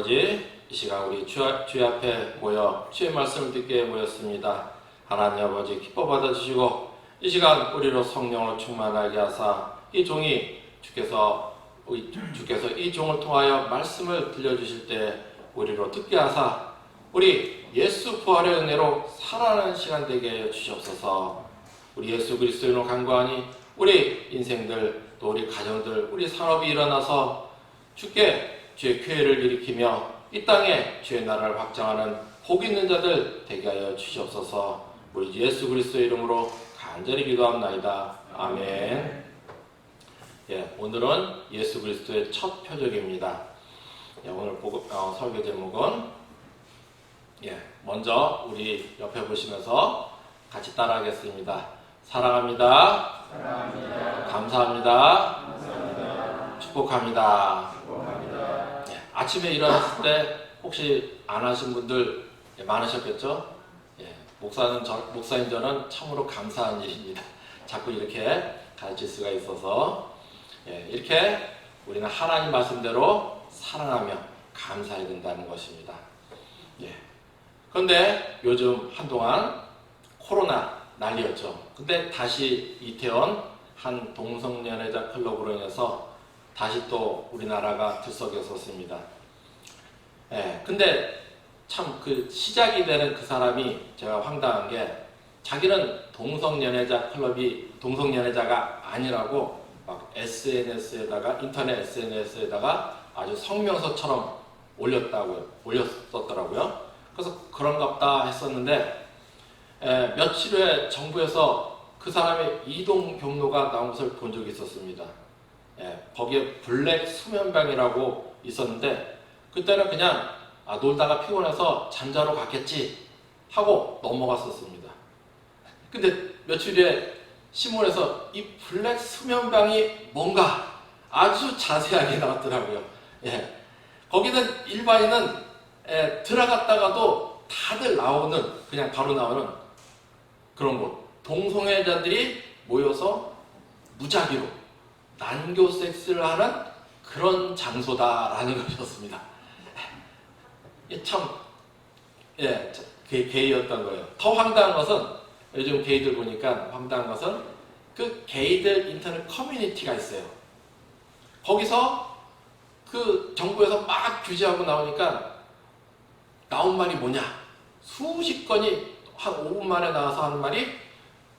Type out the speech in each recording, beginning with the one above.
아버지, 이 시간 우리 주 앞에 모여 주의 말씀을 듣게 모였습니다. 하나님 아버지 기뻐 받아주시고 이 시간 우리로 성령으로 충만하게 하사 이 종이 주께서 이 종을 통하여 말씀을 들려주실 때 우리로 듣게 하사 우리 예수 부활의 은혜로 살아가는 시간 되게 하여 주시옵소서. 우리 예수 그리스도인으로 간구하니 우리 인생들 또 우리 가정들 우리 산업이 일어나서 주께 주의 교회를 일으키며 이 땅에 주의 나라를 확장하는 복 있는 자들 되게 하여 주시옵소서. 우리 예수 그리스도의 이름으로 간절히 기도합나이다. 아멘. 오늘은 예수 그리스도의 첫 표적입니다. 오늘 설교 제목은 먼저 우리 옆에 보시면서 같이 따라하겠습니다. 사랑합니다. 사랑합니다. 감사합니다. 감사합니다. 축복합니다. 축복합니다. 아침에 일어났을 때 혹시 안 하신 분들 많으셨겠죠? 목사인 저는 참으로 감사한 일입니다. 자꾸 이렇게 가르칠 수가 있어서 이렇게 우리는 하나님 말씀대로 사랑하며 감사해야 된다는 것입니다. 그런데 요즘 한동안 코로나 난리였죠. 근데 다시 이태원 한 동성연애자 클럽으로 인해서 다시 또 우리나라가 들썩였었습니다. 근데 참 그 시작이 되는 그 사람이 제가 황당한 게 자기는 동성연애자 클럽이 동성연애자가 아니라고 막 SNS에다가 인터넷 SNS에다가 아주 성명서처럼 올렸었더라고요. 그래서 그런갑다 했었는데 며칠 후에 정부에서 그 사람의 이동 경로가 나온 것을 본 적이 있었습니다. 거기에 블랙 수면방이라고 있었는데 그때는 그냥 놀다가 피곤해서 잠자러 갔겠지 하고 넘어갔었습니다. 근데 며칠 뒤에 신문에서 이 블랙 수면방이 뭔가 아주 자세하게 나왔더라고요. 거기는 일반인은 들어갔다가도 다들 나오는 그냥 바로 나오는 그런 곳. 동성애자들이 모여서 무작위로 난교 섹스를 하는 그런 장소다라는 것이었습니다. 참, 게이였던 거예요. 더 황당한 것은 요즘 게이들 보니까 황당한 것은 그 게이들 인터넷 커뮤니티가 있어요. 거기서 그 정부에서 막 규제하고 나오니까 나온 말이 뭐냐? 수십 건이 한 5분 만에 나와서 하는 말이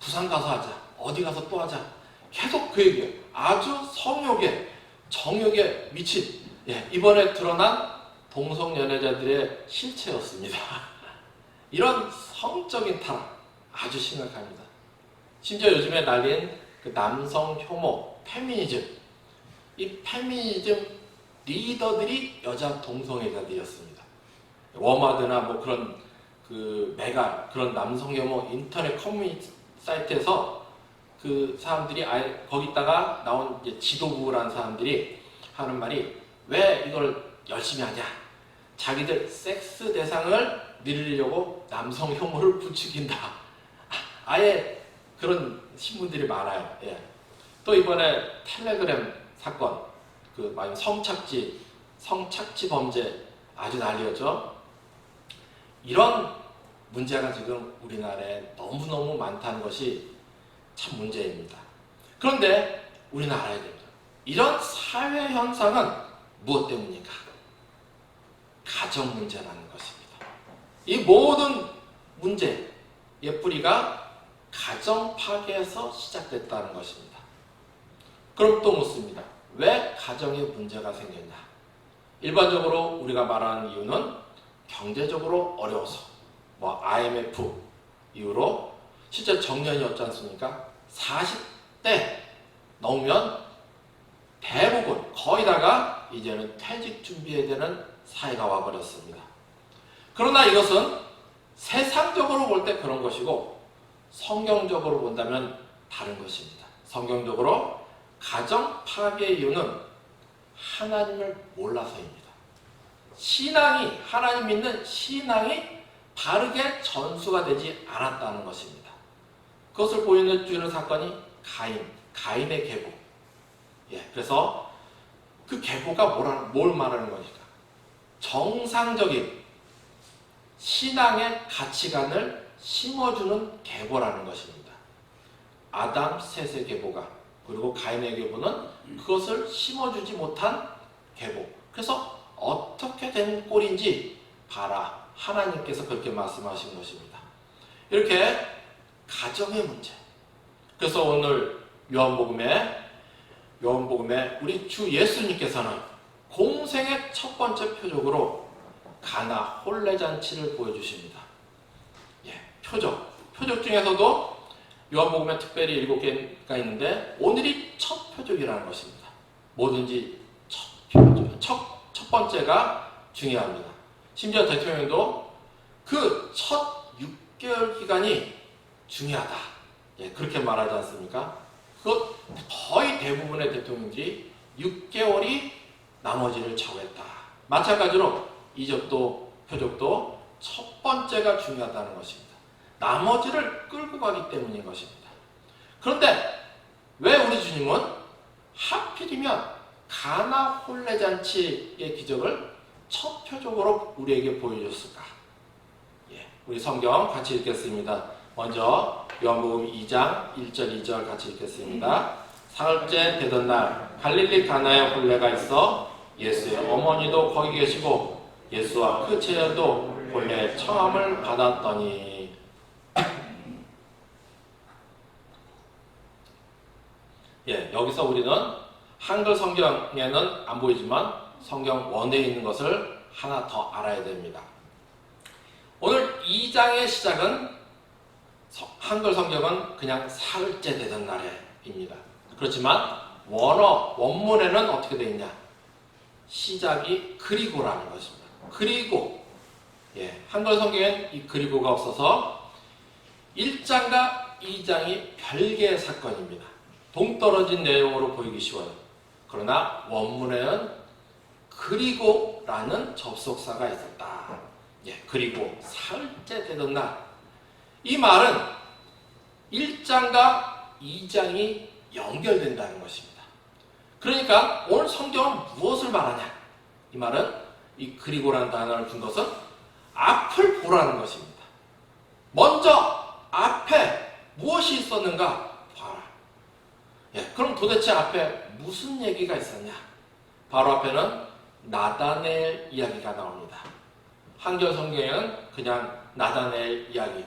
부산 가서 하자. 어디 가서 또 하자. 계속 그 얘기예요. 아주 성욕에 정욕에 미친 이번에 드러난 동성연애자들의 실체였습니다. 이런 성적인 타락 아주 심각합니다. 심지어 요즘에 난리인 그 남성 혐오 페미니즘 이 페미니즘 리더들이 여자 동성애자들이었습니다. 워마드나 뭐 그런 그 메가 그런 남성 혐오 인터넷 커뮤니티 사이트에서 그 사람들이 아예 거기다가 나온 지도부라는 사람들이 하는 말이 왜 이걸 열심히 하냐? 자기들 섹스 대상을 늘리려고 남성 혐오를 부추긴다. 아예 그런 신문들이 많아요. 또 이번에 텔레그램 사건, 그 성착취 범죄 아주 난리였죠. 이런 문제가 지금 우리나라에 너무너무 많다는 것이 참 문제입니다. 그런데 우리는 알아야 됩니다. 이런 사회 현상은 무엇 때문인가? 가정 문제라는 것입니다. 이 모든 문제의 뿌리가 가정 파괴에서 시작됐다는 것입니다. 그럼 또 묻습니다. 왜 가정에 문제가 생겼냐? 일반적으로 우리가 말하는 이유는 경제적으로 어려워서 IMF 이후로 실제 정년이 없지 않습니까? 40대 넘으면 대부분 거의 다가 이제는 퇴직 준비해야 되는 사회가 와버렸습니다. 그러나 이것은 세상적으로 볼 때 그런 것이고 성경적으로 본다면 다른 것입니다. 성경적으로 가정 파괴의 이유는 하나님을 몰라서입니다. 하나님 믿는 신앙이 바르게 전수가 되지 않았다는 것입니다. 그것을 보여주는 사건이 가인의 계보. 그래서 그 계보가 뭘 말하는 거니까? 정상적인 신앙의 가치관을 심어주는 계보라는 것입니다. 아담 셋의 계보가, 그리고 가인의 계보는 그것을 심어주지 못한 계보. 그래서 어떻게 된 꼴인지 봐라. 하나님께서 그렇게 말씀하신 것입니다. 이렇게 가정의 문제. 그래서 오늘 요한복음에 우리 주 예수님께서는 공생의 첫 번째 표적으로 가나 혼례잔치를 보여주십니다. 표적 중에서도 요한복음에 특별히 7개가 있는데 오늘이 첫 표적이라는 것입니다. 뭐든지 첫 번째가 중요합니다. 심지어 대통령도 그 첫 6개월 기간이 중요하다. 그렇게 말하지 않습니까? 그것 거의 대부분의 대통령들이 6개월이 나머지를 좌우했다. 마찬가지로 이적도 표적도 첫 번째가 중요하다는 것입니다. 나머지를 끌고 가기 때문인 것입니다. 그런데 왜 우리 주님은 하필이면 가나 혼례잔치의 기적을 첫 표적으로 우리에게 보여줬을까? 우리 성경 같이 읽겠습니다. 먼저 요한복음 2장 1절 2절 같이 읽겠습니다. 사흘째 되던 날 갈릴리 가나에 혼례가 있어 예수의 어머니도 거기 계시고 예수와 그 처녀도 혼례 청함을 받았더니. 여기서 우리는 한글 성경에는 안 보이지만 성경 원에 있는 것을 하나 더 알아야 됩니다. 오늘 2장의 시작은 한글 성경은 그냥 사흘째 되던 날에입니다. 그렇지만 원문에는 어떻게 되어 있냐? 시작이 그리고라는 것입니다. 그리고 한글 성경엔 이 그리고가 없어서 1장과 2장이 별개의 사건입니다. 동떨어진 내용으로 보이기 쉬워요. 그러나 원문에는 그리고라는 접속사가 있었다. 그리고 사흘째 되던 날. 이 말은 1장과 2장이 연결된다는 것입니다. 그러니까 오늘 성경은 무엇을 말하냐? 이 말은 이 그리고라는 단어를 준 것은 앞을 보라는 것입니다. 먼저 앞에 무엇이 있었는가 봐라. 그럼 도대체 앞에 무슨 얘기가 있었냐? 바로 앞에는 나다넬 이야기가 나옵니다. 한글 성경에는 그냥 나다넬 이야기,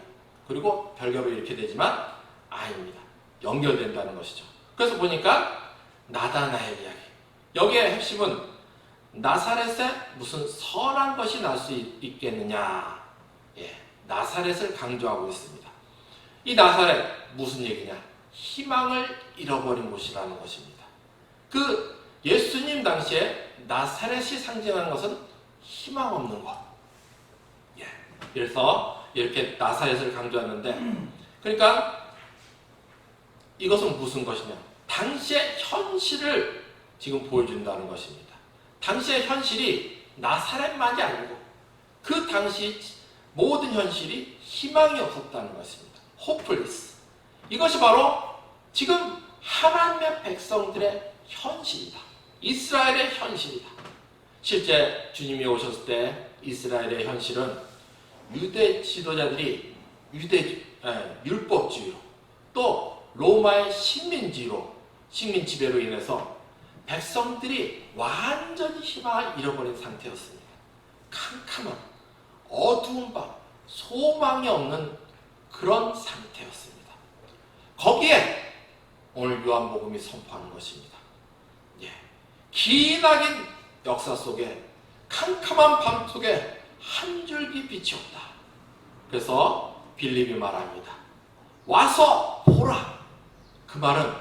그리고 별개로 이렇게 되지만 아닙니다. 연결된다는 것이죠. 그래서 보니까 나다넬 이야기. 여기에 핵심은 나사렛에 무슨 선한 것이 날 수 있겠느냐. 나사렛을 강조하고 있습니다. 이 나사렛 무슨 얘기냐? 희망을 잃어버린 곳이라는 것입니다. 그 예수님 당시에 나사렛이 상징하는 것은 희망 없는 것. 그래서 이렇게 나사렛을 강조하는데, 그러니까 이것은 무슨 것이냐? 당시의 현실을 지금 보여준다는 것입니다. 당시의 현실이 나사렛만이 아니고 그 당시 모든 현실이 희망이 없었다는 것입니다. hopeless. 이것이 바로 지금 하나님의 백성들의 현실이다. 이스라엘의 현실이다. 실제 주님이 오셨을 때 이스라엘의 현실은 유대 지도자들이 율법주의로, 또 로마의 식민 지배로 인해서 백성들이 완전히 희망을 잃어버린 상태였습니다. 캄캄한 어두운 밤, 소망이 없는 그런 상태였습니다. 거기에 오늘 요한복음이 선포하는 것입니다. 기나긴 역사 속에, 캄캄한 밤 속에 한 줄기 빛이 없다. 그래서 빌립이 말합니다. 와서 보라. 그 말은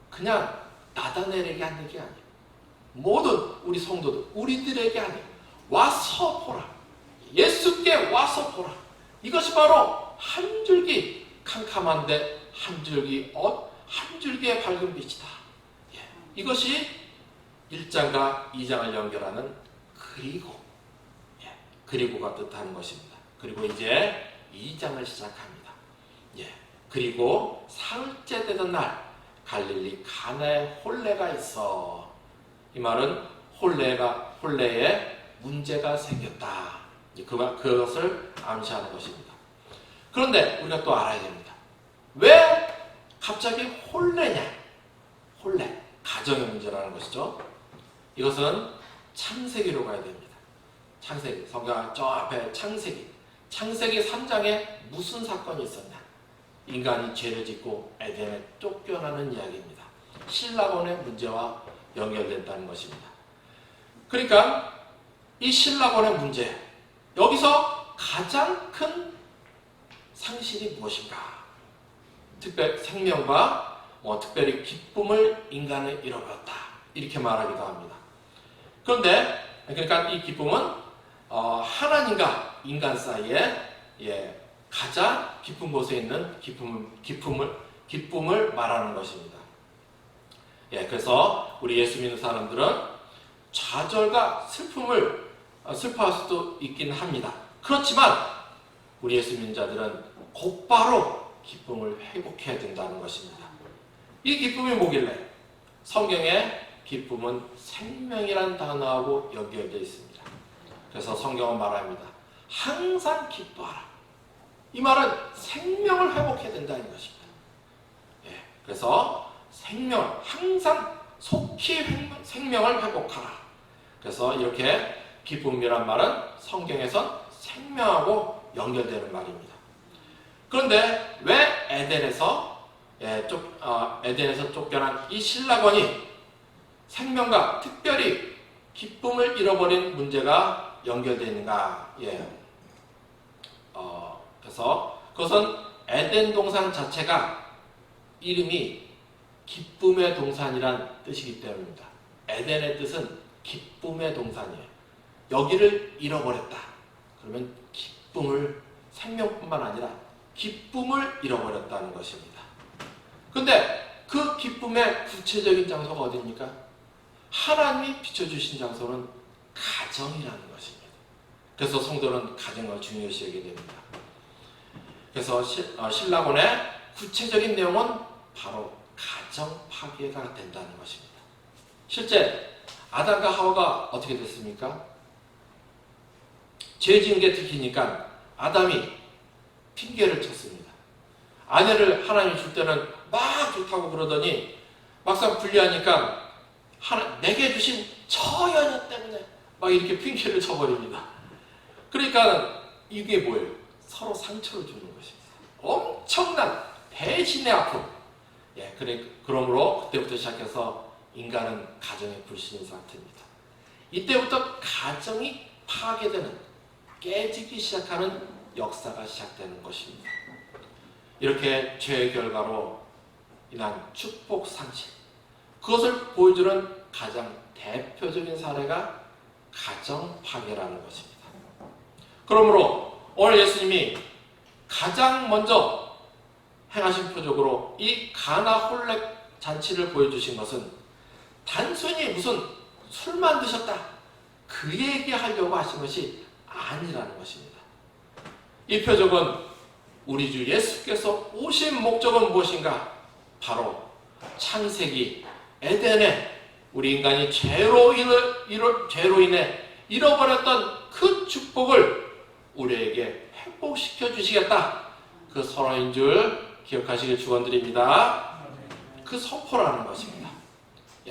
그냥 나다넬에게 한 얘기 아니에요. 모든 우리 성도들, 우리들에게 아니에요. 와서 보라. 예수께 와서 보라. 이것이 바로 한 줄기, 캄캄한데 한 줄기의 밝은 빛이다. 이것이 1장과 2장을 연결하는 그리고가 뜻하는 것입니다. 그리고 이제 2장을 시작합니다. 그리고 사흘째 되던 날 갈릴리 가나에 혼례가 있어. 이 말은 혼례의 문제가 생겼다. 그것을 암시하는 것입니다. 그런데 우리가 또 알아야 됩니다. 왜 갑자기 혼례냐? 혼례, 가정의 문제라는 것이죠. 이것은 창세기로 가야 됩니다. 창세기, 성경 저 앞에 창세기 3장에 무슨 사건이 있었냐? 인간이 죄를 짓고 에덴에 쫓겨나는 이야기입니다. 신라곤의 문제와 연결된다는 것입니다. 그러니까 이 신라곤의 문제, 여기서 가장 큰 상실이 무엇인가? 특별 생명과 특별히 기쁨을 인간은 잃어버렸다. 이렇게 말하기도 합니다. 그런데 그러니까 이 기쁨은 하나님과 인간 사이에 가장 깊은 곳에 있는 기쁨을 말하는 것입니다. 그래서 우리 예수 믿는 사람들은 좌절과 슬픔을 슬퍼할 수도 있긴 합니다. 그렇지만 우리 예수 믿는 자들은 곧바로 기쁨을 회복해야 된다는 것입니다. 이 기쁨이 뭐길래? 성경에 기쁨은 생명이라는 단어하고 연결되어 있습니다. 그래서 성경은 말합니다. 항상 기뻐하라. 이 말은 생명을 회복해야 된다는 것입니다. 그래서 항상 속히 생명을 회복하라. 그래서 이렇게 기쁨이란 말은 성경에선 생명하고 연결되는 말입니다. 그런데 왜 에덴에서 쫓겨난 이 신라곤이 생명과 특별히 기쁨을 잃어버린 문제가 연결되어 있는가? 그래서 그것은 에덴 동산 자체가 이름이 기쁨의 동산이란 뜻이기 때문입니다. 에덴의 뜻은 기쁨의 동산이에요. 여기를 잃어버렸다. 그러면 생명뿐만 아니라 기쁨을 잃어버렸다는 것입니다. 그런데 그 기쁨의 구체적인 장소가 어디입니까? 하나님이 비춰주신 장소는 가정이라는 것입니다. 그래서 성도는 가정을 중요시 여기게 됩니다. 그래서 신라곤의 구체적인 내용은 바로 가정 파괴가 된다는 것입니다. 실제 아담과 하와가 어떻게 됐습니까? 죄 지은 게 들키니까 아담이 핑계를 쳤습니다. 아내를 하나님이 줄 때는 막 좋다고 그러더니 막상 분리하니까 내게 주신 저 여자 때문에 막 이렇게 핑계를 쳐버립니다. 그러니까 이게 뭐예요? 서로 상처를 주는 것입니다. 엄청난 배신의 아픔. 그러므로 그때부터 시작해서 인간은 가정의 불신인 상태입니다. 이때부터 가정이 파괴되는, 깨지기 시작하는 역사가 시작되는 것입니다. 이렇게 죄의 결과로 인한 축복 상실, 그것을 보여주는 가장 대표적인 사례가 가정 파괴라는 것입니다. 그러므로 오늘 예수님이 가장 먼저 행하신 표적으로 이 가나 혼례 잔치를 보여주신 것은 단순히 무슨 술만 드셨다, 그 얘기하려고 하신 것이 아니라는 것입니다. 이 표적은 우리 주 예수께서 오신 목적은 무엇인가? 바로 창세기 에덴에 우리 인간이 죄로 인해 잃어버렸던 그 축복을 우리에게 회복시켜 주시겠다. 그 선언인 줄 기억하시길 축원드립니다. 그 선포라는 것입니다.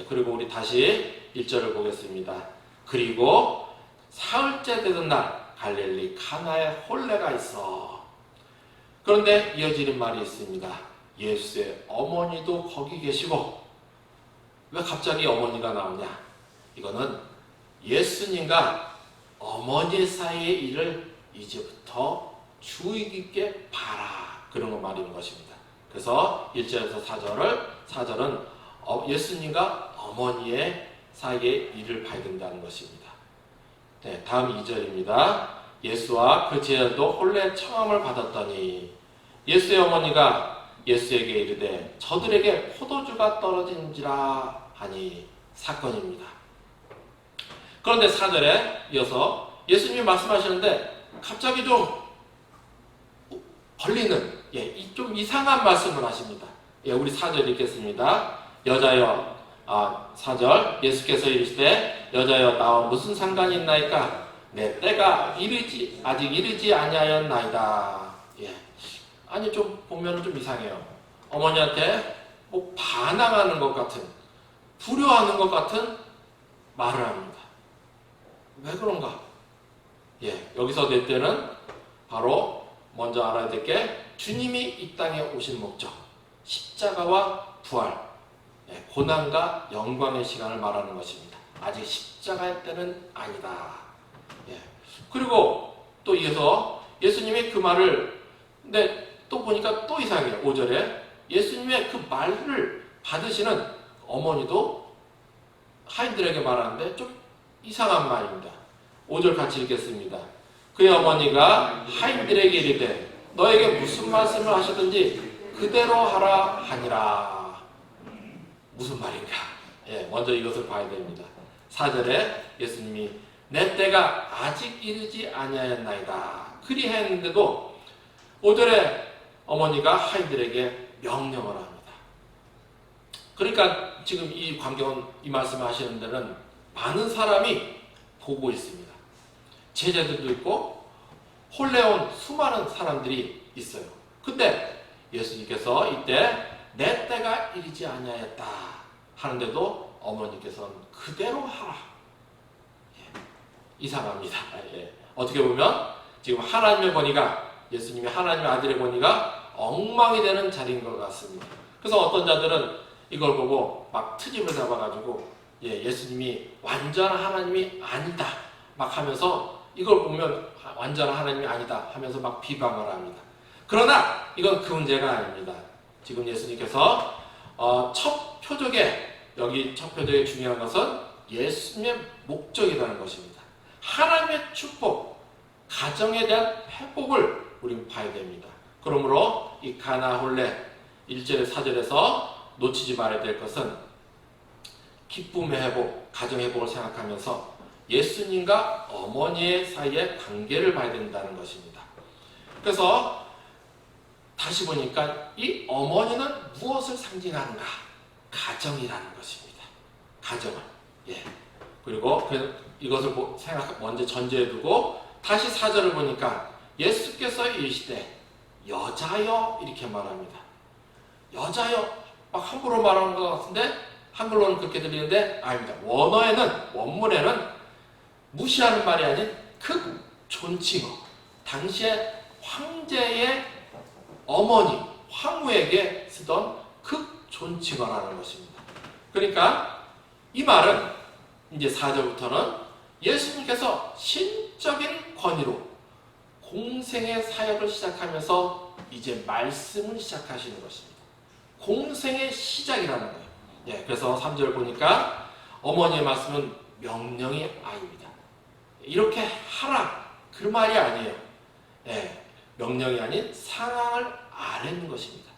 그리고 우리 다시 1절을 보겠습니다. 그리고 사흘째 되던 날 갈릴리 가나에 혼례가 있어. 그런데 이어지는 말이 있습니다. 예수의 어머니도 거기 계시고. 왜 갑자기 어머니가 나오냐? 이거는 예수님과 어머니 사이의 일을 이제부터 주의 깊게 봐라, 그런 거 말인 것입니다. 그래서 1절에서 4절은 예수님과 어머니의 사이의 일을 봐야 된다는 것입니다. 다음 2절입니다. 예수와 그 제자도 혼례 청함을 받았더니 예수의 어머니가 예수에게 이르되 저들에게 포도주가 떨어진지라 하니 사건입니다. 그런데 4절에 이어서 예수님이 말씀하시는데 갑자기 좀 걸리는, 좀 이상한 말씀을 하십니다. 우리 4절 읽겠습니다. 여자여, 4절 예수께서 이르시되 여자여 나와 무슨 상관이 있나이까? 내 때가 아직 이르지 아니하였나이다. 예. 아니 좀 보면 좀 이상해요. 어머니한테 뭐 반항하는 것 같은, 불효하는 것 같은 말을 합니다. 왜 그런가? 예, 여기서 내 때는 바로 먼저 알아야 될 게 주님이 이 땅에 오신 목적, 십자가와 부활, 예, 고난과 영광의 시간을 말하는 것입니다. 아직 십자가의 때는 아니다. 예. 그리고 또 이어서 예수님이 그 말을, 근데 또 보니까 또 이상해요. 5절에 예수님의 그 말을 받으시는 어머니도 하인들에게 말하는데 좀 이상한 말입니다. 5절 같이 읽겠습니다. 그의 어머니가 하인들에게 이르되 너에게 무슨 말씀을 하시든지 그대로 하라 하니라. 무슨 말인가? 예, 먼저 이것을 봐야 됩니다. 4절에 예수님이 내 때가 아직 이르지 아니하였나이다. 그리했는데도 5절에 어머니가 하인들에게 명령을 합니다. 그러니까 지금 이 광경은, 이 말씀을 하시는 데는 많은 사람이 보고 있습니다. 제자들도 있고 홀레온 수많은 사람들이 있어요. 근데 예수님께서 이때 내 때가 이르지 아니하였다 하는데도 어머니께서는 그대로 하라. 예, 이상합니다. 예. 어떻게 보면 지금 하나님의 권위가, 예수님이 하나님의 아들의 권위가 엉망이 되는 자리인 것 같습니다. 그래서 어떤 자들은 이걸 보고 막 트집을 잡아가지고 예수님이 완전한 하나님이 아니다 막 하면서, 이걸 보면 완전한 하나님이 아니다 하면서 막 비방을 합니다. 그러나 이건 그 문제가 아닙니다. 지금 예수님께서 첫 표적에, 여기 첫 표적에 중요한 것은 예수님의 목적이라는 것입니다. 하나님의 축복, 가정에 대한 회복을 우리는 봐야 됩니다. 그러므로 이 가나 홀레 1절에 4절에서 놓치지 말아야 될 것은 기쁨의 회복, 가정의 회복을 생각하면서 예수님과 어머니의 사이의 관계를 봐야 된다는 것입니다. 그래서 다시 보니까 이 어머니는 무엇을 상징하는가? 가정이라는 것입니다. 가정을. 예. 그리고 이것을 먼저 전제해 두고 다시 4절을 보니까 예수께서 이르시되 여자여 이렇게 말합니다. 여자여, 막 함부로 말하는 것 같은데 한글로는 그렇게 들리는데 아닙니다. 원문에는 무시하는 말이 아닌 극존칭어, 당시에 황제의 어머니, 황후에게 쓰던 극존칭어라는 것입니다. 그러니까 이 말은 이제 4절부터는 예수님께서 신적인 권위로 공생의 사역을 시작하면서 이제 말씀을 시작하시는 것입니다. 공생의 시작이라는 거예요. 예, 그래서 3절 보니까 어머니의 말씀은 명령이 아닙니다. 이렇게 하라, 그 말이 아니에요. 예, 명령이 아닌 상황을 아뢰는 것입니다.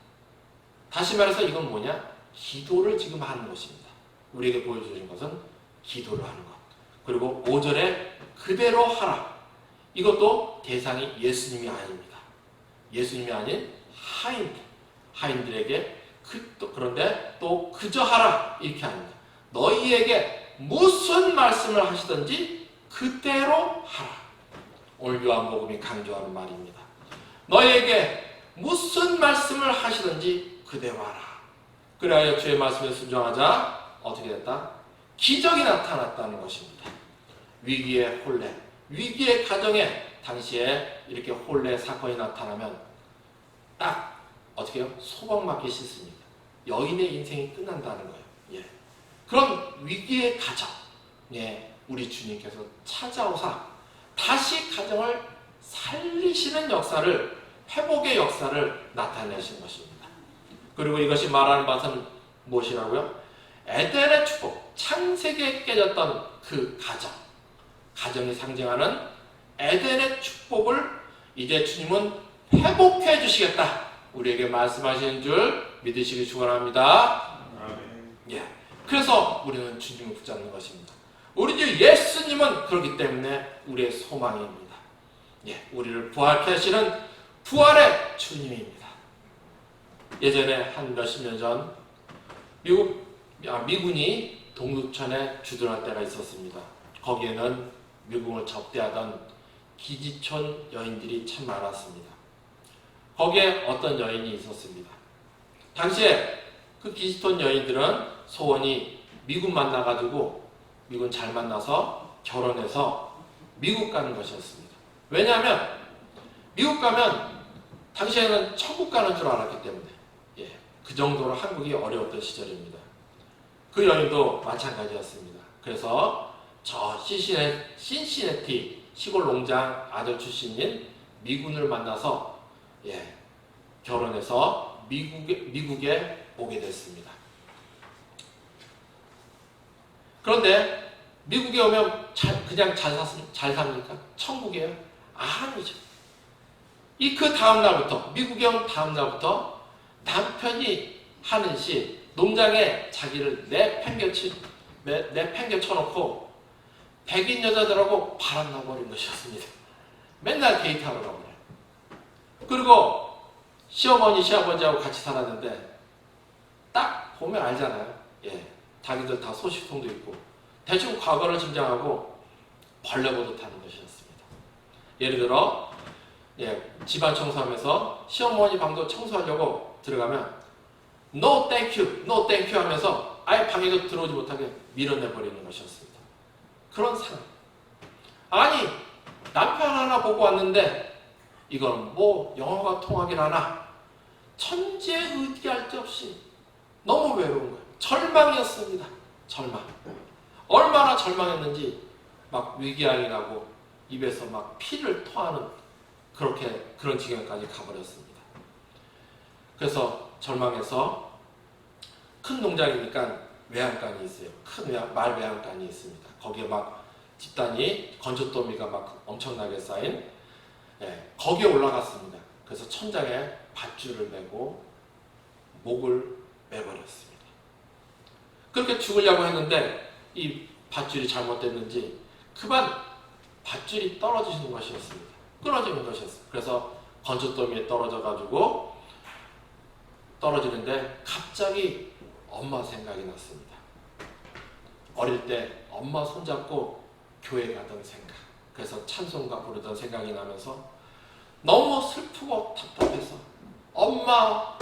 다시 말해서 이건 뭐냐? 기도를 지금 하는 것입니다. 우리에게 보여주신 것은 기도를 하는 것. 그리고 5절에 그대로 하라. 이것도 대상이 예수님이 아닙니다. 예수님이 아닌 하인들에게 그런데 또 그저 하라 이렇게 합니다. 너희에게 무슨 말씀을 하시든지 그대로 하라. 오늘 요한복음이 강조하는 말입니다. 너희에게 무슨 말씀을 하시든지 그대로 하라. 그래야 주의 말씀에 순종하자 어떻게 됐다? 기적이 나타났다는 것입니다. 위기의 혼례, 위기의 가정에 당시에 이렇게 혼례 사건이 나타나면 딱 어떻게 해요? 소방맞기 싫습니다. 여인의 인생이 끝난다는 거예요. 예. 그런 위기의 가정, 예, 우리 주님께서 찾아오사 다시 가정을 살리시는 역사를, 회복의 역사를 나타내신 것입니다. 그리고 이것이 말하는 바는 무엇이라고요? 에덴의 축복, 창세기에 깨졌던 그 가정이 상징하는 에덴의 축복을 이제 주님은 회복해 주시겠다, 우리에게 말씀하시는 줄 믿으시기 축원합니다. 예. 그래서 우리는 주님을 붙잡는 것입니다. 우리 주 예수님은 그렇기 때문에 우리의 소망입니다. 예. 우리를 부활케 하시는 부활의 주님입니다. 예전에 한 몇십 년 전 미군이 동두천에 주둔할 때가 있었습니다. 거기에는 미국을 접대하던 기지촌 여인들이 참 많았습니다. 거기에 어떤 여인이 있었습니다. 당시에 그 기지촌 여인들은 소원이 미국 만나가지고 미국 잘 만나서 결혼해서 미국 가는 것이었습니다. 왜냐하면 미국 가면 당시에는 천국 가는 줄 알았기 때문에 그 정도로 한국이 어려웠던 시절입니다. 그 여인도 마찬가지였습니다. 그래서 저 신시내티 시골 농장 아들 출신인 미군을 만나서 결혼해서 미국에 오게 됐습니다. 그런데 미국에 오면 그냥 잘 삽니까? 천국이에요? 아니죠. 그 다음날부터, 미국에 온 다음날부터 남편이 하는 시 농장에 자기를 내팽개쳐놓고 백인 여자들하고 바람나버린 것이었습니다. 맨날 데이트하러 가버려요. 그리고 시어머니, 시아버지하고 같이 살았는데 딱 보면 알잖아요. 자기들 다 소식통도 있고 대충 과거를 짐작하고 벌레 보듯 하는 것이었습니다. 예를 들어 집안 청소하면서 시어머니 방도 청소하려고 들어가면 No thank you, no thank you 하면서 아예 방에도 들어오지 못하게 밀어내버리는 것이었습니다. 그런 상황. 아니 남편 하나 보고 왔는데 이건 뭐 영어가 통하긴 하나 천재의지할 데 없이 너무 외로운 거예요. 절망이었습니다. 절망. 얼마나 절망했는지 막 위궤양이 나고 입에서 막 피를 토하는 그런 지경까지 가버렸습니다. 그래서 절망해서 큰 농장이니까 외양간이 있어요. 큰 말 외양간이 있습니다. 거기에 막 집단이 건조더미가 막 엄청나게 쌓인 거기에 올라갔습니다. 그래서 천장에 밧줄을 메고 목을 매버렸습니다. 그렇게 죽으려고 했는데 이 밧줄이 잘못됐는지 그만 밧줄이 떨어지는 것이었습니다. 끊어지는 것이었어요. 그래서 건조더미에 떨어져가지고 떨어지는데 갑자기 엄마 생각이 났습니다. 어릴 때 엄마 손잡고 교회 가던 생각, 그래서 찬송가 부르던 생각이 나면서 너무 슬프고 답답해서 엄마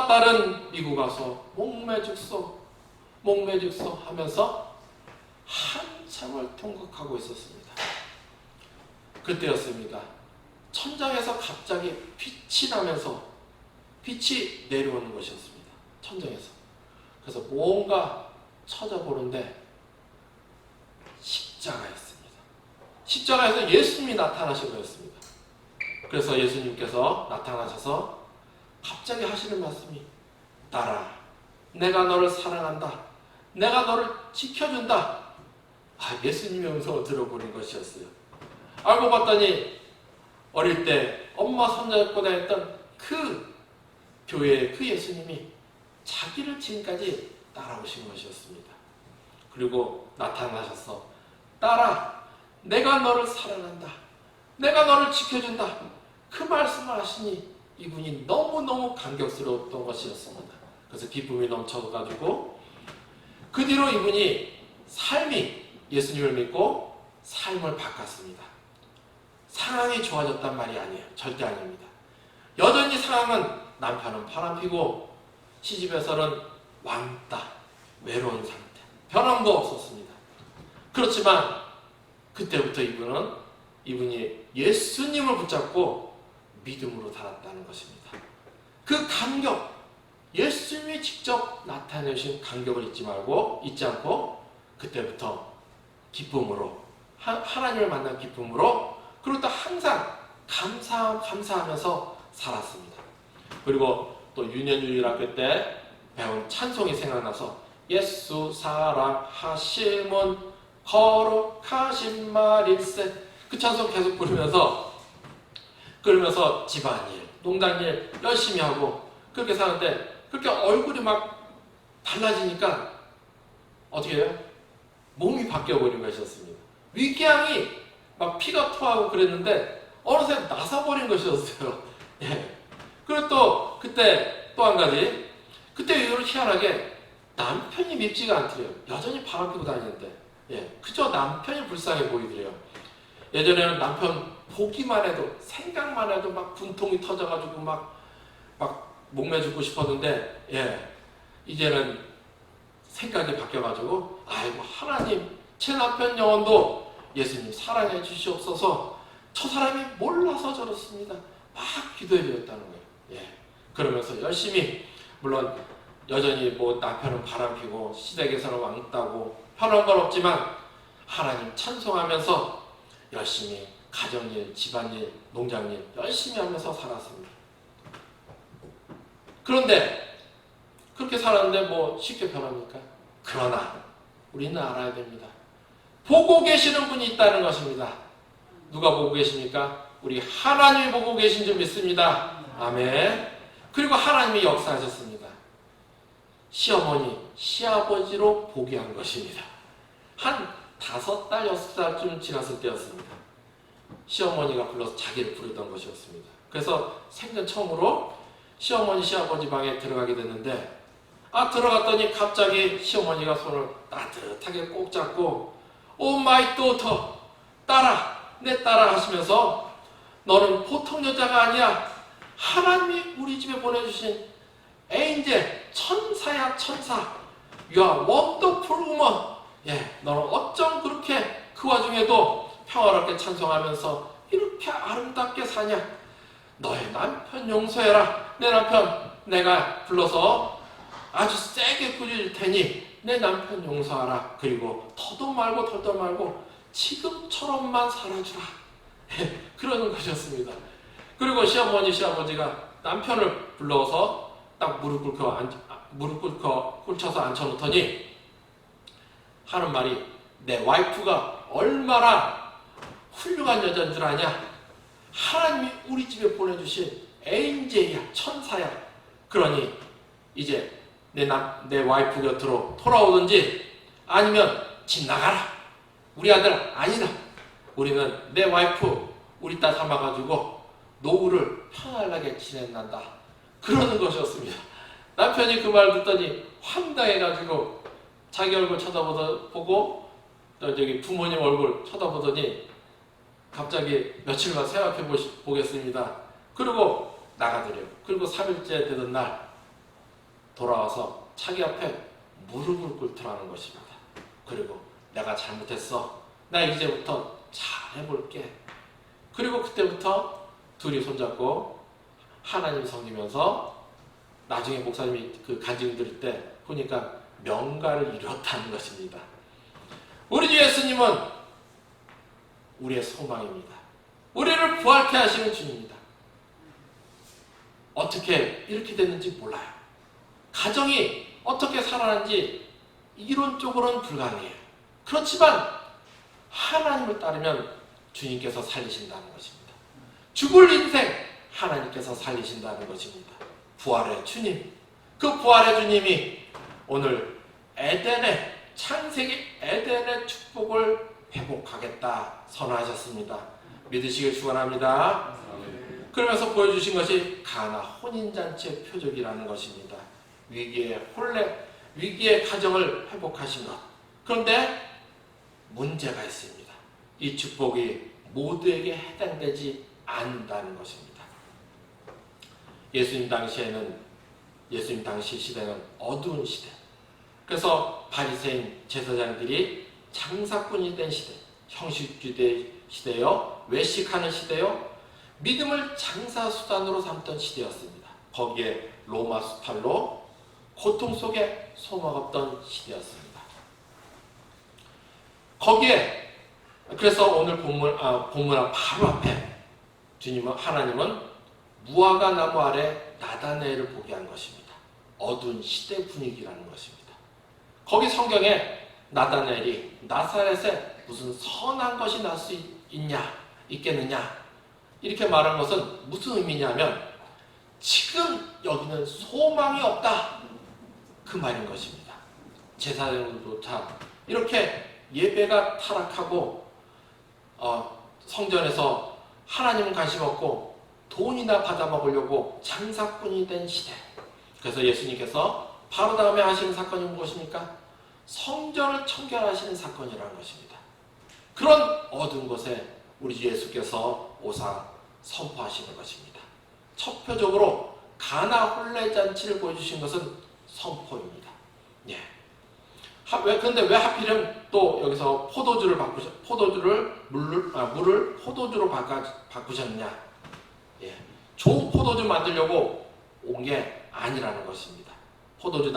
딸은 미국 가서 목매 죽소 하면서 한참을 통곡하고 있었습니다. 그때였습니다. 천장에서 갑자기 빛이 나면서 빛이 내려오는 것이었습니다. 천장에서. 그래서 뭔가 찾아보는데 십자가였습니다. 십자가에서 예수님이 나타나신 거였습니다. 그래서 예수님께서 나타나셔서 갑자기 하시는 말씀이 딸아, 내가 너를 사랑한다. 내가 너를 지켜준다. 예수님의 음성을 들어버린 것이었어요. 알고 봤더니 어릴 때 엄마 손잡고 다녔던 그 교회의 그 예수님이 자기를 지금까지 따라오신 것이었습니다. 그리고 나타나셔서 딸아, 내가 너를 사랑한다. 내가 너를 지켜준다. 그 말씀을 하시니 이분이 너무너무 감격스러웠던 것이었습니다. 그래서 기쁨이 넘쳐가지고 그 뒤로 이분이 삶이 예수님을 믿고 삶을 바꿨습니다. 상황이 좋아졌단 말이 아니에요. 절대 아닙니다. 여전히 상황은 남편은 바람피고 시집에서는 왕따, 외로운 상태, 변함도 없었습니다. 그렇지만 그때부터 이분이 예수님을 붙잡고 믿음으로 살았다는 것입니다. 그 감격, 예수님이 직접 나타내신 감격을 잊지 않고 그때부터 기쁨으로 하나님을 만난 기쁨으로 그리고 또 항상 감사하면서 살았습니다. 그리고 또 유년유일학교 때 배운 찬송이 생각나서 예수 사랑하심은 거룩하신 말일세 그 찬송 계속 그러면서 집안일, 농단일 열심히 하고 그렇게 사는데 그렇게 얼굴이 막 달라지니까 어떻게 해요? 몸이 바뀌어버린 것이었습니다. 위궤양이 막 피가 토하고 그랬는데 어느새 나사버린 것이었어요. 그리고 또 그때 또 한 가지 그때 이후로 희한하게 남편이 밉지가 않더래요. 여전히 바람피고 다니는데 예, 그저 남편이 불쌍해 보이더래요. 예전에는 남편 보기만 해도 생각만 해도 막 분통이 터져가지고 막 목매 죽고 싶었는데 예, 이제는 생각이 바뀌어가지고 아이고 하나님 제 남편 영혼도 예수님 사랑해 주시옵소서 저 사람이 몰라서 저렇습니다. 막 기도해 드렸다는 거예요. 예, 그러면서 열심히 물론 여전히 뭐 남편은 바람피고 시댁에서는 왕따고 편한 건 없지만 하나님 찬송하면서 열심히 가정일, 집안일, 농장일 열심히 하면서 살았습니다. 그런데 그렇게 살았는데 뭐 쉽게 변합니까? 그러나 우리는 알아야 됩니다. 보고 계시는 분이 있다는 것입니다. 누가 보고 계십니까? 우리 하나님이 보고 계신 줄 믿습니다. 아멘. 그리고 하나님이 역사하셨습니다. 시어머니, 시아버지로 보게 한 것입니다. 한 5달, 6달쯤 지났을 때였습니다. 시어머니가 불러서 자기를 부르던 것이었습니다. 그래서 생전 처음으로 시어머니, 시아버지 방에 들어가게 됐는데 들어갔더니 갑자기 시어머니가 손을 따뜻하게 꼭 잡고 오 마이 도터, 딸아, 내 딸아 하시면서 너는 보통 여자가 아니야. 하나님이 우리 집에 보내주신 에인젤, 천사야 천사. You are wonderful woman. 예, 너는 어쩜 그렇게 그 와중에도 평화롭게 찬송하면서 이렇게 아름답게 사냐. 너의 남편 용서해라. 내 남편 내가 불러서 아주 세게 꾸짖을 테니 내 남편 용서하라. 그리고 더도 말고 덜도 말고 지금처럼만 살아주라. 그러는 것이었습니다. 그리고 시어머니 시아버지가 남편을 불러서 딱 무릎 꿇고 꿇쳐서 앉혀놓더니 하는 말이 내 와이프가 얼마나 훌륭한 여자인 줄 아냐. 하나님이 우리 집에 보내주신 에인젤이야, 천사야. 그러니 이제 내 와이프 곁으로 돌아오든지 아니면 집 나가라. 우리 아들 아니다. 우리는 내 와이프 우리 딸 삼아가지고 노후를 편안하게 지낸단다. 그러는 것이었습니다. 남편이 그 말 듣더니 황당해가지고 자기 얼굴 쳐다보고 저기 부모님 얼굴 쳐다보더니 갑자기 며칠만 생각해 보겠습니다. 그리고 나가더래요. 그리고 3일째 되던 날 돌아와서 자기 앞에 무릎을 꿇더라는 것입니다. 그리고 내가 잘못했어. 나 이제부터 잘해볼게. 그리고 그때부터 둘이 손잡고 하나님 섬기면서 나중에 목사님이 그 간증 들을 때 보니까 명가를 이뤘다는 것입니다. 우리 주 예수님은 우리의 소망입니다. 우리를 부활케 하시는 주님입니다. 어떻게 이렇게 됐는지 몰라요. 가정이 어떻게 살아난지 이론적으로는 불가능해요. 그렇지만 하나님을 따르면 주님께서 살리신다는 것입니다. 죽을 인생 하나님께서 살리신다는 것입니다. 부활의 주님, 그 부활의 주님이 오늘 에덴의 창세기 에덴의 축복을 회복하겠다 선언하셨습니다. 믿으시길 축원합니다. 그러면서 보여주신 것이 가나 혼인잔치의 표적이라는 것입니다. 위기의 가정을 회복하신 것. 그런데 문제가 있습니다. 이 축복이 모두에게 해당되지 않는다는 것입니다. 예수님 당시 시대는 어두운 시대. 그래서 바리새인 제사장들이 장사꾼이 된 시대, 형식주의 시대요, 외식하는 시대요, 믿음을 장사수단으로 삼던 시대였습니다. 거기에 로마 수탈로 고통 속에 소망없던 시대였습니다. 거기에 그래서 오늘 본문한 바로 앞에 하나님은 무화과 나무 아래 나다나엘을 보게 한 것입니다. 어두운 시대 분위기라는 것입니다. 거기 성경에 나다나엘이 나사렛에 무슨 선한 것이 날 수 있겠느냐 이렇게 말한 것은 무슨 의미냐면 지금 여기는 소망이 없다 그 말인 것입니다. 제사장들조차 이렇게 예배가 타락하고 성전에서 하나님은 관심 없고 돈이나 받아먹으려고 장사꾼이 된 시대. 그래서 예수님께서 바로 다음에 하시는 사건이 무엇입니까? 성전을 청결하시는 사건이라는 것입니다. 그런 어두운 곳에 우리 주 예수께서 오사 선포하시는 것입니다. 첫 표적으로 가나 혼례잔치를 보여주신 것은 선포입니다. 예. 근데 왜 하필이면 또 여기서 물을 포도주로 바꾸셨냐? 예. 좋은 포도주 만들려고 온 게 아니라는 것입니다. 포도주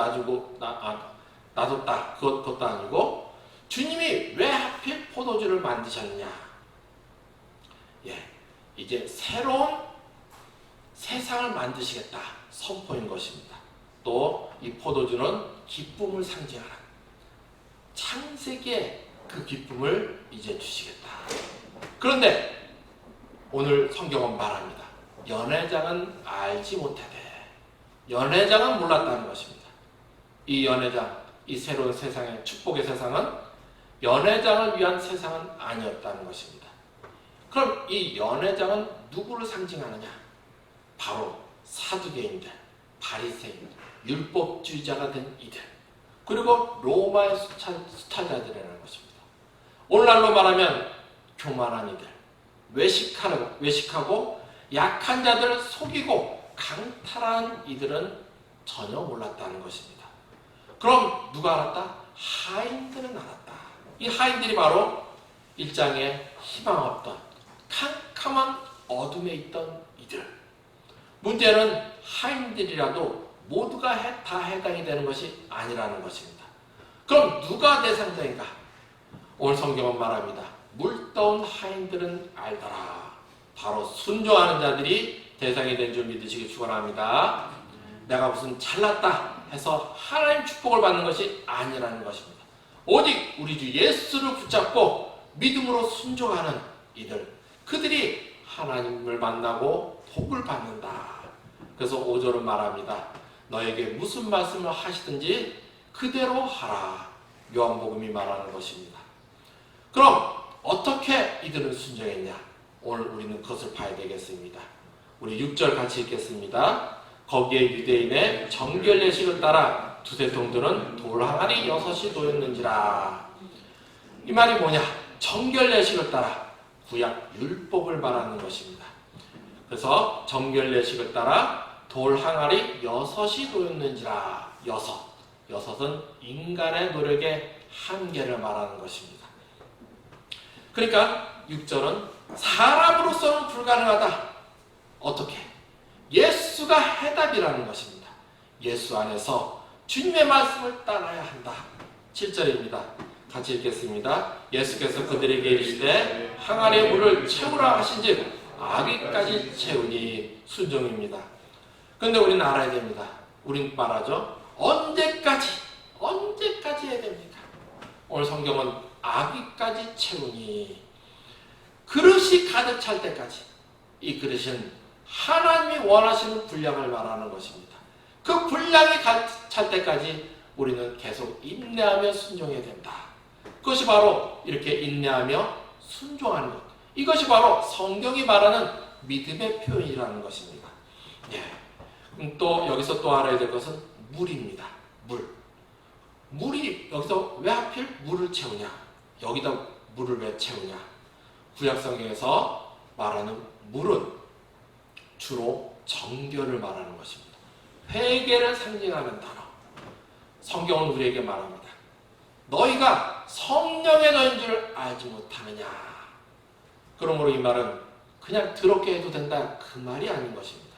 놔뒀다. 그것도 아니고 주님이 왜 하필 포도주를 만드셨냐? 예. 이제 새로운 세상을 만드시겠다. 선포인 것입니다. 또 이 포도주는 기쁨을 상징하는 창세기의 그 기쁨을 이제 주시겠다. 그런데 오늘 성경은 말합니다. 연회장은 알지 못하되, 연회장은 몰랐다는 것입니다. 이 연회장, 이 새로운 세상의 축복의 세상은 연회장을 위한 세상은 아니었다는 것입니다. 그럼 이 연회장은 누구를 상징하느냐? 바로 사두개인들, 바리새인, 율법주의자가 된 이들, 그리고 로마의 수탈자들이라는 것입니다. 오늘날로 말하면 교만한 이들, 외식하고 약한 자들을 속이고 강탈한 이들은 전혀 몰랐다는 것입니다. 그럼 누가 알았다? 하인들은 알았다. 이 하인들이 바로 일장에 희망 없던 캄캄한 어둠에 있던 이들. 문제는 하인들이라도 모두가 다 해당이 되는 것이 아니라는 것입니다. 그럼 누가 대상자인가? 오늘 성경은 말합니다. 물떠온 하인들은 알더라. 바로 순종하는 자들이 대상이 된 줄 믿으시기 축원합니다. 내가 무슨 잘났다 해서 하나님 축복을 받는 것이 아니라는 것입니다. 오직 우리 주 예수를 붙잡고 믿음으로 순종하는 이들, 그들이 하나님을 만나고 복을 받는다. 그래서 5절은 말합니다. 너에게 무슨 말씀을 하시든지 그대로 하라. 요한복음이 말하는 것입니다. 그럼 어떻게 이들은 순종했냐? 오늘 우리는 그것을 봐야 되겠습니다. 우리 6절 같이 읽겠습니다. 거기에 유대인의 정결 예식을 따라 두세 통들은 돌 항아리 6이 놓였는지라. 이 말이 뭐냐? 정결 예식을 따라 구약 율법을 말하는 것입니다. 그래서 정결 예식을 따라 돌 항아리 6이 놓였는지라. 여섯은 인간의 노력의 한계를 말하는 것입니다. 그러니까 6절은 사람으로서는 불가능하다. 어떻게? 예수가 해답이라는 것입니다. 예수 안에서 주님의 말씀을 따라야 한다. 7절입니다. 같이 읽겠습니다. 예수께서 그들에게 이르시되 항아리의 물을 채우라 하신즉 아귀까지 채우니. 순종입니다. 그런데 우리는 알아야 됩니다. 우린 말하죠. 언제까지 해야 됩니까? 오늘 성경은 아귀까지 채우니, 그릇이 가득 찰 때까지. 이 그릇은 하나님이 원하시는 분량을 말하는 것입니다. 그 분량이 가득 찰 때까지 우리는 계속 인내하며 순종해야 된다. 그것이 바로 이렇게 인내하며 순종하는 것. 이것이 바로 성경이 말하는 믿음의 표현이라는 것입니다. 예. 또 여기서 또 알아야 될 것은 물입니다. 물이 여기서 왜 하필 물을 채우냐? 여기다 물을 왜 채우냐? 구약 성경에서 말하는 물은 주로 정결을 말하는 것입니다. 회개를 상징하는 단어. 성경은 우리에게 말합니다. 너희가 성령의 너인 줄 알지 못하느냐? 그러므로 이 말은 그냥 더럽게 해도 된다, 그 말이 아닌 것입니다.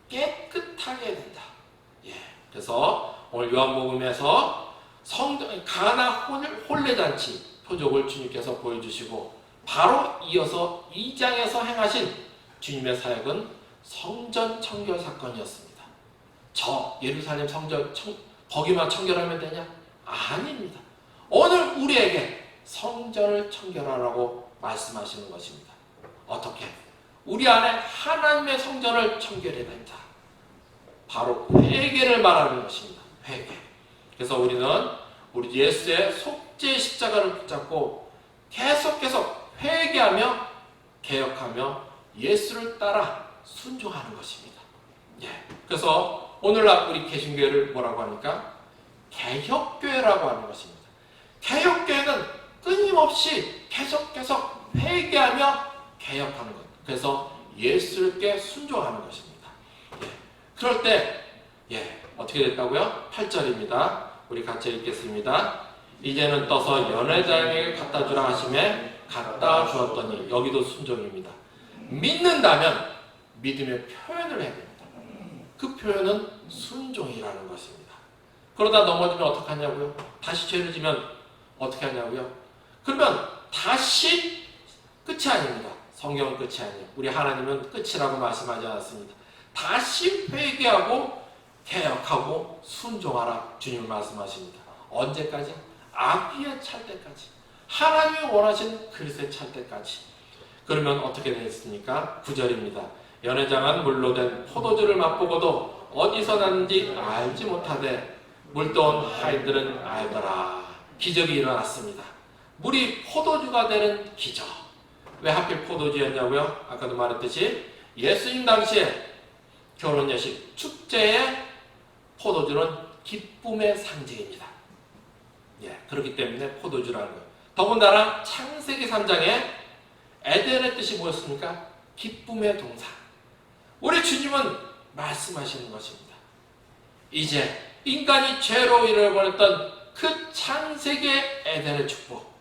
깨끗하게 해야 된다. 예. 그래서 오늘 요한복음에서 가나 혼례잔치 표적을 주님께서 보여주시고, 바로 이어서 2장에서 행하신 주님의 사역은 성전 청결 사건이었습니다. 저 예루살렘 성전 거기만 청결하면 되냐? 아닙니다. 오늘 우리에게 성전을 청결하라고 말씀하시는 것입니다. 어떻게? 우리 안에 하나님의 성전을 청결해야 된다. 바로 회개를 말하는 것입니다. 회개. 그래서 우리는 우리 예수의 속죄 십자가를 붙잡고 계속 회개하며 개혁하며 예수를 따라 순종하는 것입니다. 예. 그래서 오늘날 우리 개신교회를 뭐라고 합니까? 개혁교회라고 하는 것입니다. 개혁교회는 끊임없이 계속 회개하며 개혁하는 것. 그래서 예수께 순종하는 것입니다. 그럴 때 어떻게 됐다고요? 8절입니다. 우리 같이 읽겠습니다. 이제는 떠서 연회장에게 갖다 주라 하심에 갖다 주었더니, 여기도 순종입니다. 믿는다면 믿음의 표현을 해야 됩니다. 그 표현은 순종이라는 것입니다. 그러다 넘어지면 어떻게 하냐고요? 다시 죄를 지면 어떻게 하냐고요? 그러면 다시 끝이 아닙니다. 성경은 끝이 아니에요. 우리 하나님은 끝이라고 말씀하지 않았습니다. 다시 회개하고 개혁하고 순종하라 주님 말씀하십니다. 언제까지? 아기에 찰 때까지. 하나님이 원하신 그릇에 찰 때까지. 그러면 어떻게 되겠습니까? 9절입니다. 연회장은 물로 된 포도주를 맛보고도 어디서 났는지 알지 못하되 물떠온 하인들은 알더라. 기적이 일어났습니다. 물이 포도주가 되는 기적. 왜 하필 포도주였냐고요? 아까도 말했듯이 예수님 당시에 결혼 예식 축제의 포도주는 기쁨의 상징입니다. 그렇기 때문에 포도주라는 거예요. 더군다나 창세기 3장에 에덴의 뜻이 뭐였습니까? 기쁨의 동사. 우리 주님은 말씀하시는 것입니다. 이제 인간이 죄로 잃어버렸던 그 창세기의 에덴의 축복,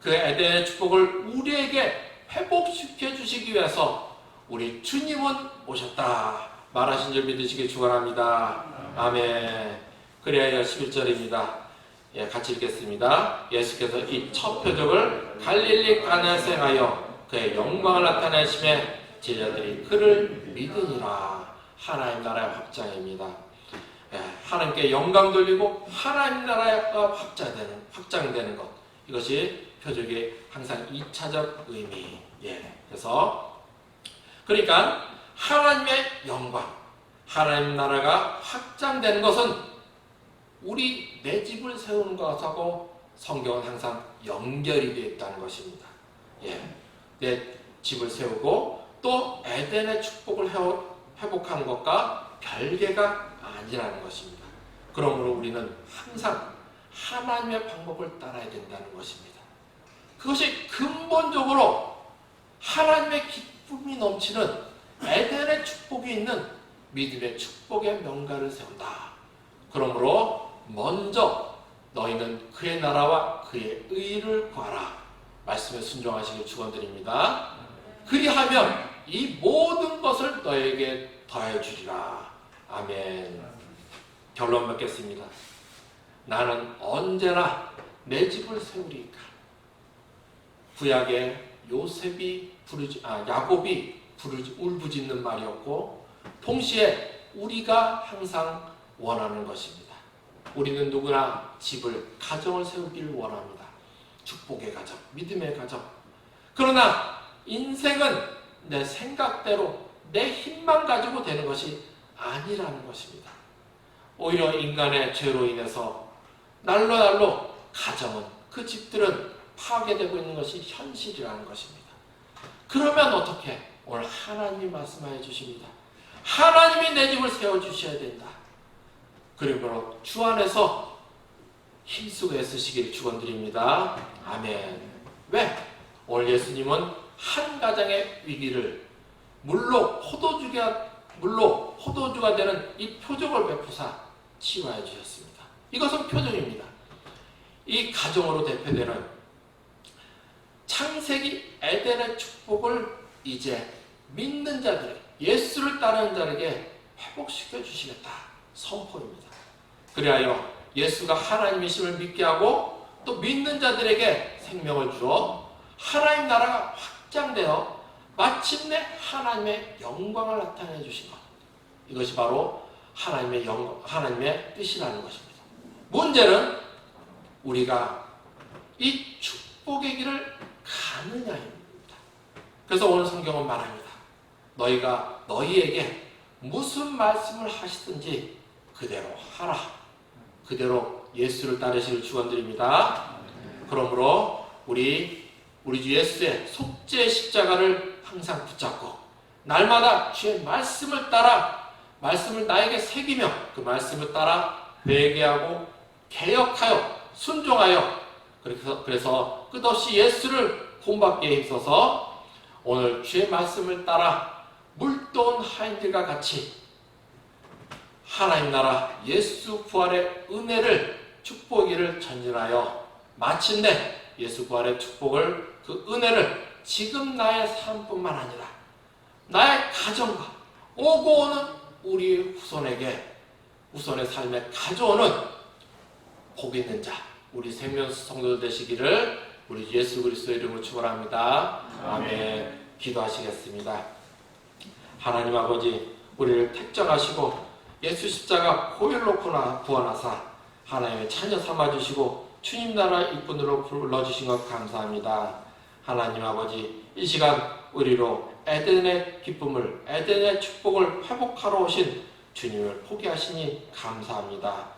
그 에덴의 축복을 우리에게 회복시켜 주시기 위해서 우리 주님은 오셨다 말하신 줄 믿으시기 축원합니다. 아멘. 그래야 11절입니다. 같이 읽겠습니다. 예수께서 이 첫 표적을 갈릴리 가나에서 행하여 그의 영광을 나타내심에 제자들이 그를 믿으니라. 하나님 나라의 확장입니다. 하나님께 영광 돌리고 하나님 나라가 확장되는 것. 이것이 표적의 항상 2차적 의미. 그러니까 하나님의 영광, 하나님 나라가 확장되는 것은 우리 내 집을 세우는 것하고 성경은 항상 연결이 되어 있다는 것입니다. 내 집을 세우고 또 에덴의 축복을 회복하는 것과 별개가 아니라는 것입니다. 그러므로 우리는 항상 하나님의 방법을 따라야 된다는 것입니다. 그것이 근본적으로 하나님의 기쁨이 넘치는 에덴의 축복이 있는 믿음의 축복의 명가를 세운다. 그러므로 먼저 너희는 그의 나라와 그의 의를 구하라. 말씀에 순종하시길 축원드립니다. 그리하면 이 모든 것을 너에게 더해 주리라. 아멘. 결론 맺겠습니다. 나는 언제나 내 집을 세우리까. 구약에 야곱이 울부짖는 말이었고, 동시에 우리가 항상 원하는 것입니다. 우리는 누구나 가정을 세우기를 원합니다. 축복의 가정, 믿음의 가정. 그러나 인생은 내 생각대로 내 힘만 가지고 되는 것이 아니라는 것입니다. 오히려 인간의 죄로 인해서 날로 가정은, 그 집들은 파괴되고 있는 것이 현실이라는 것입니다. 그러면 어떻게? 오늘 하나님이 말씀해 주십니다. 하나님이 내 집을 세워주셔야 된다. 그리고 주 안에서 힘쓰고 애쓰시길 축원드립니다. 아멘. 왜? 오늘 예수님은 한 가정의 위기를 물로 포도주가 되는 이 표적을 베푸사 치유해 주셨습니다. 이것은 표적입니다. 이 가정으로 대표되는 창세기 에덴의 축복을 이제 믿는 자들, 예수를 따르는 자에게 회복시켜 주시겠다. 선포입니다. 그리하여 예수가 하나님이심을 믿게 하고 또 믿는 자들에게 생명을 주어 하나님 나라가 확장되어 마침내 하나님의 영광을 나타내 주신 것. 이것이 바로 하나님의 뜻이라는 것입니다. 문제는 우리가 이 축복의 길을 가느냐입니다. 그래서 오늘 성경은 말합니다. 너희가 너희에게 무슨 말씀을 하시든지 그대로 하라. 그대로 예수를 따르시길 축원드립니다. 그러므로 우리 주 예수의 속죄의 십자가를 항상 붙잡고 날마다 주의 말씀을 따라, 말씀을 나에게 새기며 그 말씀을 따라 회개하고 개혁하여 순종하여 그래서 끝없이 예수를 본받기에 힘써서 오늘 주의 말씀을 따라 물도온 하인들과 같이 하나님 나라 예수 부활의 은혜를 축복이를 전진하여 마침내 예수 부활의 축복을 그 은혜를 지금 나의 삶뿐만 아니라 나의 가정과 오고 오는 우리 후손의 삶에 가져오는 복 있는 자 우리 생명수 성도들 되시기를 우리 예수 그리스도의 이름으로 축원합니다. 아멘. 기도하시겠습니다. 하나님 아버지 우리를 택정하시고 예수 십자가 보혈로 구원하사 하나님의 자녀 삼아주시고 주님 나라 일꾼으로 불러주신 것 감사합니다. 하나님 아버지 이 시간 우리로 에덴의 기쁨을 에덴의 축복을 회복하러 오신 주님을 포기하시니 감사합니다.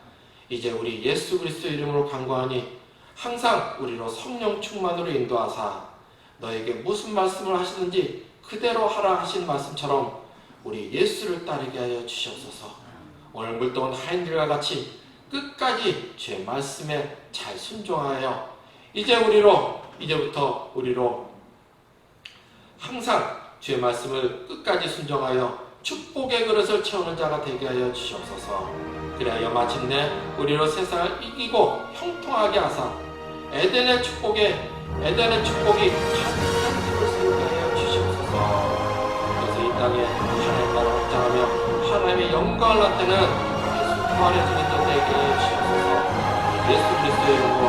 이제 우리 예수 그리스도 이름으로 간구하니 항상 우리로 성령 충만으로 인도하사 너에게 무슨 말씀을 하시는지 그대로 하라 하신 말씀처럼 우리 예수를 따르게 하여 주시옵소서. 오늘 물동은 하인들과 같이 끝까지 주의 말씀에 잘 순종하여 이제부터 우리로 항상 주의 말씀을 끝까지 순종하여 축복의 그릇을 채우는 자가 되게 하여 주시옵소서. 그리하여 마침내 우리로 세상을 이기고 형통하게 하사 에덴의 축복이 가득한 집을 세우게 하여 주시옵소서. 그래서 이 땅에 하나님 나라를 확장하며 하나님의 영광을 나타내는 예수 부활의 증인들 되게 하여 주시옵소서. 예수 그리스도의 이름으로